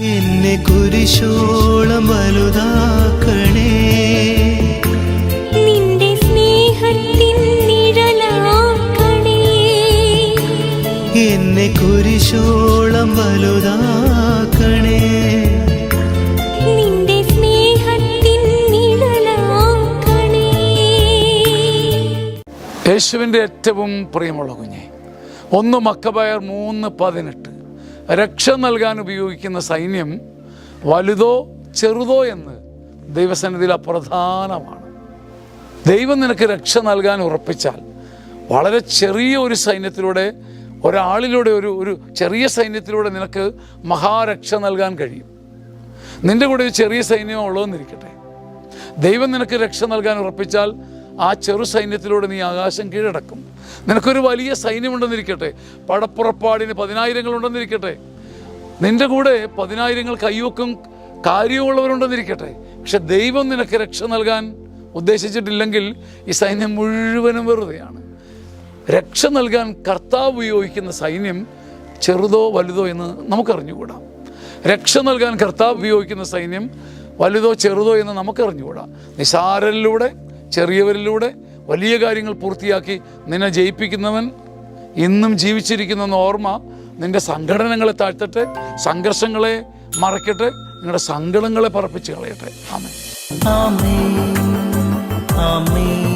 എന്നെ കുരിശോളം വലുതാക്കണേ, നിന്റെ സ്നേഹത്തിൻ നിഴലാക്കണേ. എന്നെ കുരിശോളം വലുതാക്കണേ, നിന്റെ സ്നേഹത്തിൻ നിഴലാക്കണേ. യേശുവിൻ്റെ ഏറ്റവും പ്രിയമുള്ള കുഞ്ഞെ, 1 മക്കബയർ 3:18 രക്ഷ നൽകാൻ ഉപയോഗിക്കുന്ന സൈന്യം വലുതോ ചെറുതോ എന്ന് ദൈവസന്നിധിയിൽ അപ്രധാനമാണ്. ദൈവം നിനക്ക് രക്ഷ നൽകാൻ ഉറപ്പിച്ചാൽ വളരെ ചെറിയ ഒരു സൈന്യത്തിലൂടെ, ഒരാളിലൂടെ, ഒരു ചെറിയ സൈന്യത്തിലൂടെ നിനക്ക് മഹാരക്ഷ നൽകാൻ കഴിയും. നിൻ്റെ കൂടെ ഒരു ചെറിയ സൈന്യം ഉള്ളതെന്നിരിക്കട്ടെ, ദൈവം നിനക്ക് രക്ഷ നൽകാൻ ഉറപ്പിച്ചാൽ ആ ചെറു സൈന്യത്തിലൂടെ നീ ആകാശം കീഴടക്കും. നിനക്കൊരു വലിയ സൈന്യമുണ്ടെന്നിരിക്കട്ടെ, പടപ്പുറപ്പാടിന് 10,000 ഉണ്ടെന്നിരിക്കട്ടെ, നിൻ്റെ കൂടെ 10,000 കയ്യൊക്കും കാര്യമുള്ളവരുണ്ടെന്നിരിക്കട്ടെ, പക്ഷെ ദൈവം നിനക്ക് രക്ഷ നൽകാൻ ഉദ്ദേശിച്ചിട്ടില്ലെങ്കിൽ ഈ സൈന്യം മുഴുവനും വെറുതെയാണ്. രക്ഷ നൽകാൻ കർത്താവ് ഉപയോഗിക്കുന്ന സൈന്യം ചെറുതോ വലുതോ എന്ന് നമുക്കറിഞ്ഞുകൂടാ. രക്ഷ നൽകാൻ കർത്താവ് ഉപയോഗിക്കുന്ന സൈന്യം വലുതോ ചെറുതോ എന്ന് നമുക്കറിഞ്ഞുകൂടാ. നിസാരരിലൂടെ, ചെറിയവരിലൂടെ വലിയ കാര്യങ്ങൾ പൂർത്തിയാക്കി നിന്നെ ജയിപ്പിക്കുന്നവൻ ഇന്നും ജീവിച്ചിരിക്കുന്ന ഓർമ്മ നിൻ്റെ സംഘടനകളെ താഴ്ത്തട്ടെ, സംഘർഷങ്ങളെ മറയ്ക്കട്ടെ, നിങ്ങളുടെ സങ്കടങ്ങളെ പറപ്പിച്ച് കളയട്ടെ. ആമേൻ. ആമേൻ, ആമേൻ.